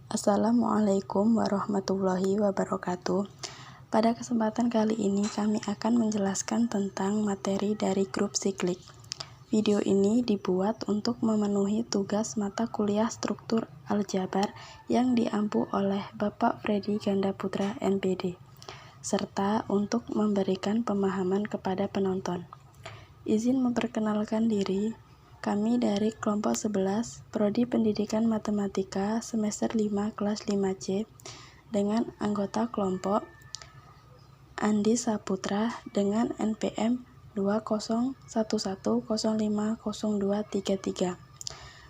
Assalamualaikum warahmatullahi wabarakatuh. Pada kesempatan kali ini kami akan menjelaskan tentang materi dari grup siklik. Video ini dibuat untuk memenuhi tugas mata kuliah struktur aljabar yang diampu oleh Bapak Freddy Gandaputra MPD, serta untuk memberikan pemahaman kepada penonton. Izin memperkenalkan diri, kami dari kelompok 11 Prodi Pendidikan Matematika semester 5 kelas 5C dengan anggota kelompok Andi Saputra dengan NPM 2011050233,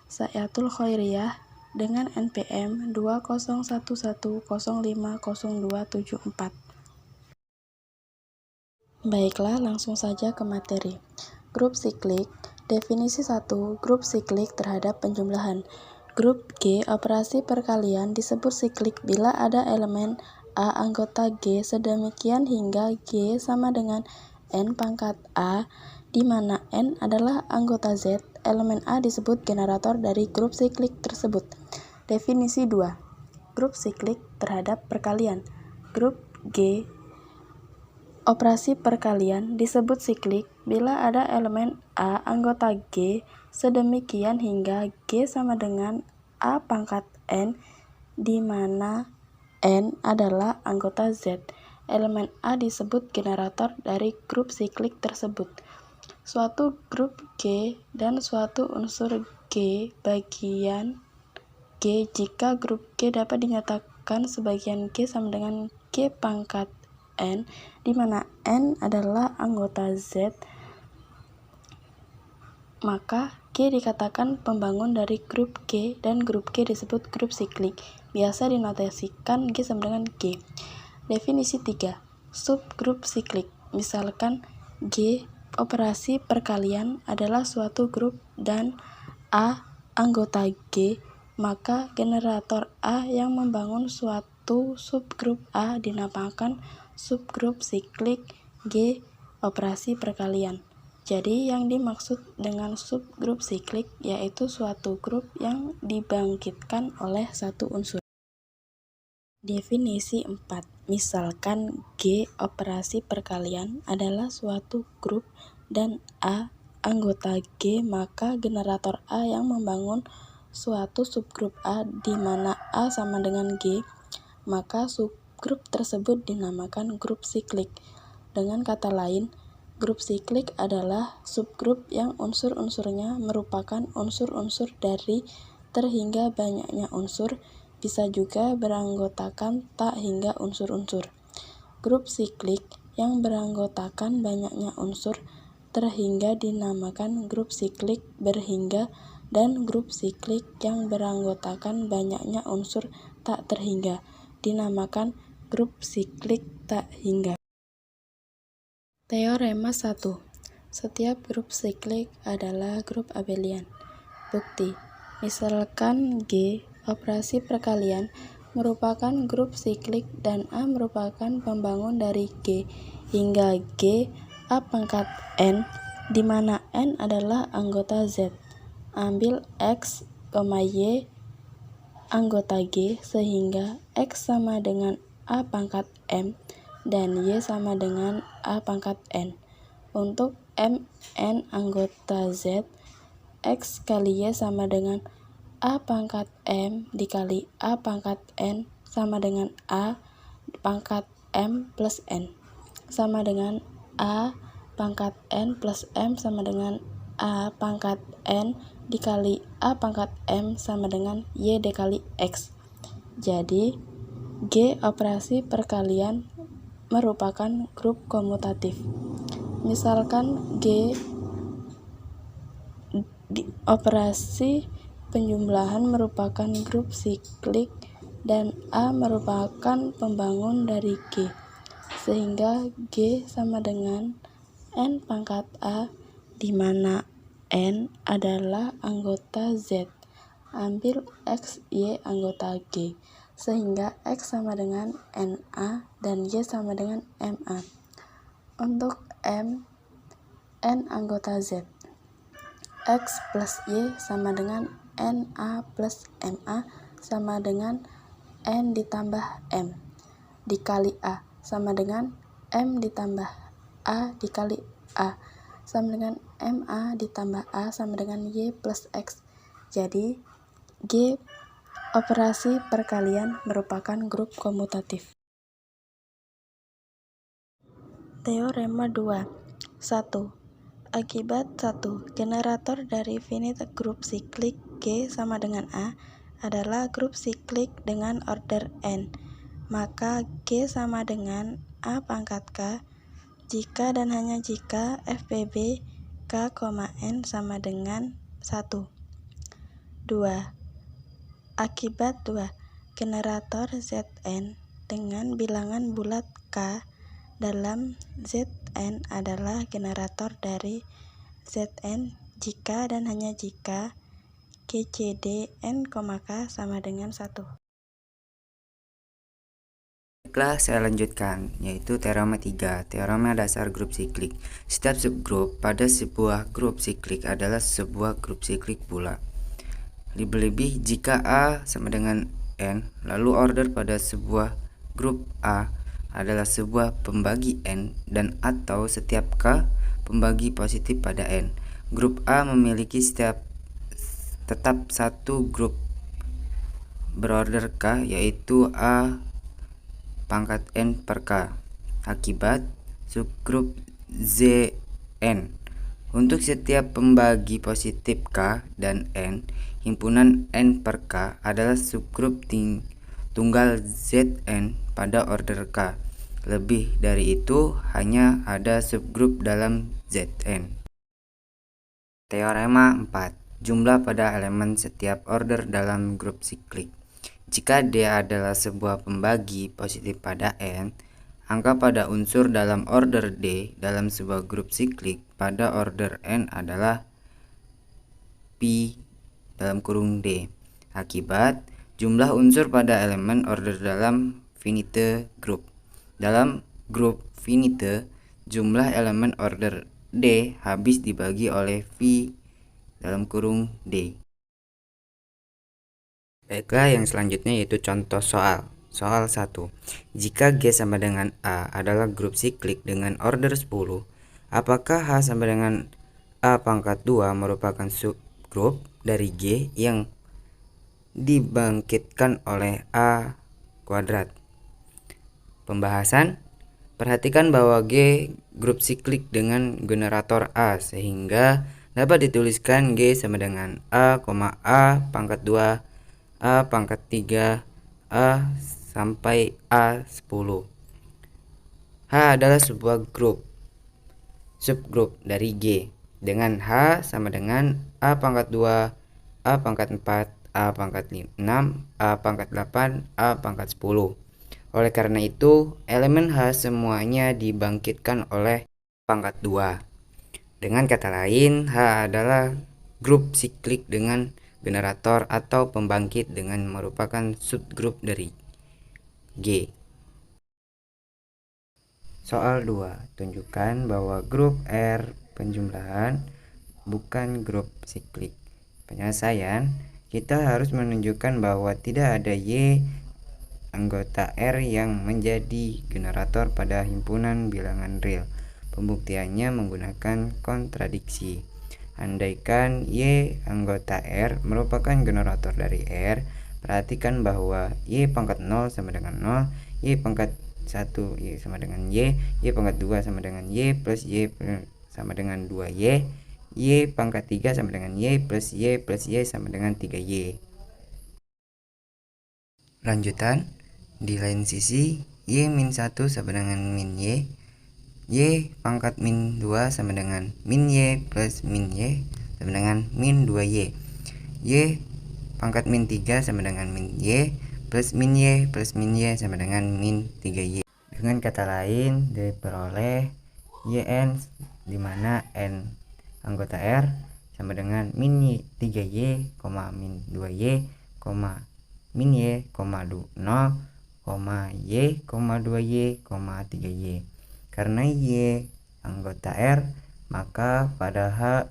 Sayatul Khairiyah dengan NPM 2011050274. Baiklah, langsung saja ke materi. Grup siklik. Definisi 1. Grup siklik terhadap penjumlahan. Grup G, operasi perkalian, disebut siklik bila ada elemen A anggota G sedemikian hingga G sama dengan N pangkat A, di mana N adalah anggota Z. Elemen A disebut generator dari grup siklik tersebut. Definisi 2. Grup siklik terhadap perkalian. Grup G, operasi perkalian, disebut siklik bila ada elemen A anggota G sedemikian hingga G sama dengan A pangkat N, di mana N adalah anggota Z. Elemen A disebut generator dari grup siklik tersebut. Suatu grup G dan suatu unsur G bagian G jika grup G dapat dinyatakan sebagian G sama dengan G pangkat N, di mana N adalah anggota Z, maka G dikatakan pembangun dari grup G dan grup G disebut grup siklik. Biasa dinotasikan G sama dengan G. Definisi 3. Subgrup siklik. Misalkan G, operasi perkalian, adalah suatu grup dan A anggota G, maka generator A yang membangun suatu subgrup A dinamakan subgrup siklik G operasi perkalian. Jadi yang dimaksud dengan subgrup siklik yaitu suatu grup yang dibangkitkan oleh satu unsur. Definisi 4. Misalkan G operasi perkalian adalah suatu grup dan A anggota G, maka generator A yang membangun suatu subgrup A di mana A sama dengan G, maka subgrup tersebut dinamakan grup siklik. Dengan kata lain, grup siklik adalah subgrup yang unsur-unsurnya merupakan unsur-unsur dari terhingga banyaknya unsur, bisa juga beranggotakan tak hingga unsur-unsur. Grup siklik yang beranggotakan banyaknya unsur terhingga dinamakan grup siklik berhingga, dan grup siklik yang beranggotakan banyaknya unsur tak terhingga dinamakan grup siklik tak hingga. Teorema 1. Setiap grup siklik adalah grup abelian. Bukti. Misalkan G, operasi perkalian, merupakan grup siklik dan A merupakan pembangun dari G hingga G A pangkat N, di mana N adalah anggota Z. Ambil X, Y anggota G sehingga X sama dengan A pangkat M dan Y sama dengan A pangkat N. Untuk M, N anggota Z, X kali Y sama dengan A pangkat M dikali A pangkat N sama dengan A pangkat M plus N, sama dengan A pangkat N plus M sama dengan A pangkat N dikali A pangkat M sama dengan Y dikali X. Jadi, G operasi perkalian merupakan grup komutatif. Misalkan G operasi penjumlahan merupakan grup siklik dan A merupakan pembangun dari G, sehingga G sama dengan N pangkat A, di mana N adalah anggota Z. Ambil X, Y anggota G, sehingga X sama dengan NA dan Y sama dengan MA. Untuk M, N anggota Z, X plus Y sama dengan NA plus MA sama dengan N ditambah M dikali A sama dengan M ditambah A dikali A sama dengan MA ditambah A sama dengan Y plus X. Jadi, G operasi perkalian merupakan grup komutatif. Teorema 2. 1. Akibat 1. Generator dari finite group siklik G sama dengan A adalah grup siklik dengan order N. Maka G sama dengan A pangkat K jika dan hanya jika FPB K, N sama dengan 1. 2. Akibat 2. Generator Zn dengan bilangan bulat K dalam Zn adalah generator dari Zn jika dan hanya jika GCD N, K sama dengan 1. Baiklah, saya lanjutkan, yaitu teorema 3, teorema dasar grup siklik. Setiap subgrup pada sebuah grup siklik adalah sebuah grup siklik pula. Lebih-lebih jika A sama dengan N, lalu order pada sebuah grup A adalah sebuah pembagi N dan atau setiap K pembagi positif pada N. Grup A memiliki tetap satu grup berorder K, yaitu A pangkat N per K. Akibat subgrup Zn. Untuk setiap pembagi positif K dan N, himpunan N per K adalah subgrup tunggal Zn pada order K. Lebih dari itu, hanya ada subgrup dalam Zn. Teorema 4. Jumlah pada elemen setiap order dalam grup siklik. Jika D adalah sebuah pembagi positif pada N, angka pada unsur dalam order D dalam sebuah grup siklik pada order N adalah Pi dalam kurung D. Akibat jumlah unsur pada elemen order dalam finite group. Dalam grup finite, jumlah elemen order D habis dibagi oleh V dalam kurung D. Baiklah, yang selanjutnya yaitu contoh soal. Soal 1. Jika G sama dengan A adalah grup siklik dengan order 10, apakah H sama dengan A pangkat 2 merupakan subgrup dari G yang dibangkitkan oleh A kuadrat? Pembahasan. Perhatikan bahwa G grup siklik dengan generator A, sehingga dapat dituliskan G sama dengan A, A pangkat 2 A pangkat 3 A sampai A10. H adalah sebuah subgrup dari G dengan H sama dengan A pangkat 2 A pangkat 4 A pangkat 6 A pangkat 8 A pangkat 10. Oleh karena itu, elemen H semuanya dibangkitkan oleh pangkat 2. Dengan kata lain, H adalah grup siklik dengan generator atau pembangkit dengan merupakan subgrup dari G. Soal 2. Tunjukkan bahwa grup R penjumlahan bukan grup siklik. Penyelesaian, kita harus menunjukkan bahwa tidak ada Y anggota R yang menjadi generator pada himpunan bilangan real. Pembuktiannya menggunakan kontradiksi. Andaikan Y anggota R merupakan generator dari R, perhatikan bahwa Y pangkat 0 sama dengan 0, Y pangkat 1 Y sama dengan Y pangkat 2 sama dengan Y plus Y sama dengan 2Y, Y pangkat 3 sama dengan Y plus Y sama dengan 3Y. Lanjutan, di lain sisi, Y min 1 sama dengan min Y pangkat min 2 sama dengan min Y plus min Y sama dengan min 2Y. Y pangkat min 3 sama dengan min Y plus min Y plus min Y sama dengan min 3Y. Dengan kata lain, diperoleh Yn di mana N anggota R sama dengan min 3Y, min 2Y, min Y, 0, Y, 2Y, 3Y. Karena Y anggota R, maka padahal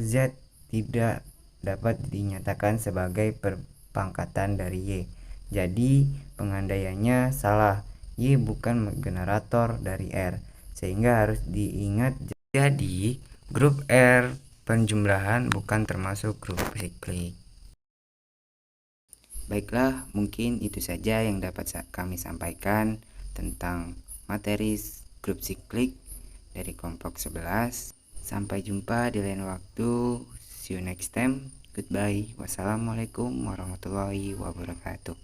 Z tidak dapat dinyatakan sebagai perpangkatan dari Y. Jadi pengandaiannya salah. Y bukan generator dari R, sehingga harus diingat. Jadi grup R penjumlahan bukan termasuk grup siklik. Baiklah, mungkin itu saja yang dapat kami sampaikan tentang materi grup siklik dari kelompok 11. Sampai jumpa di lain waktu. See you next time. Goodbye. Wassalamualaikum warahmatullahi wabarakatuh.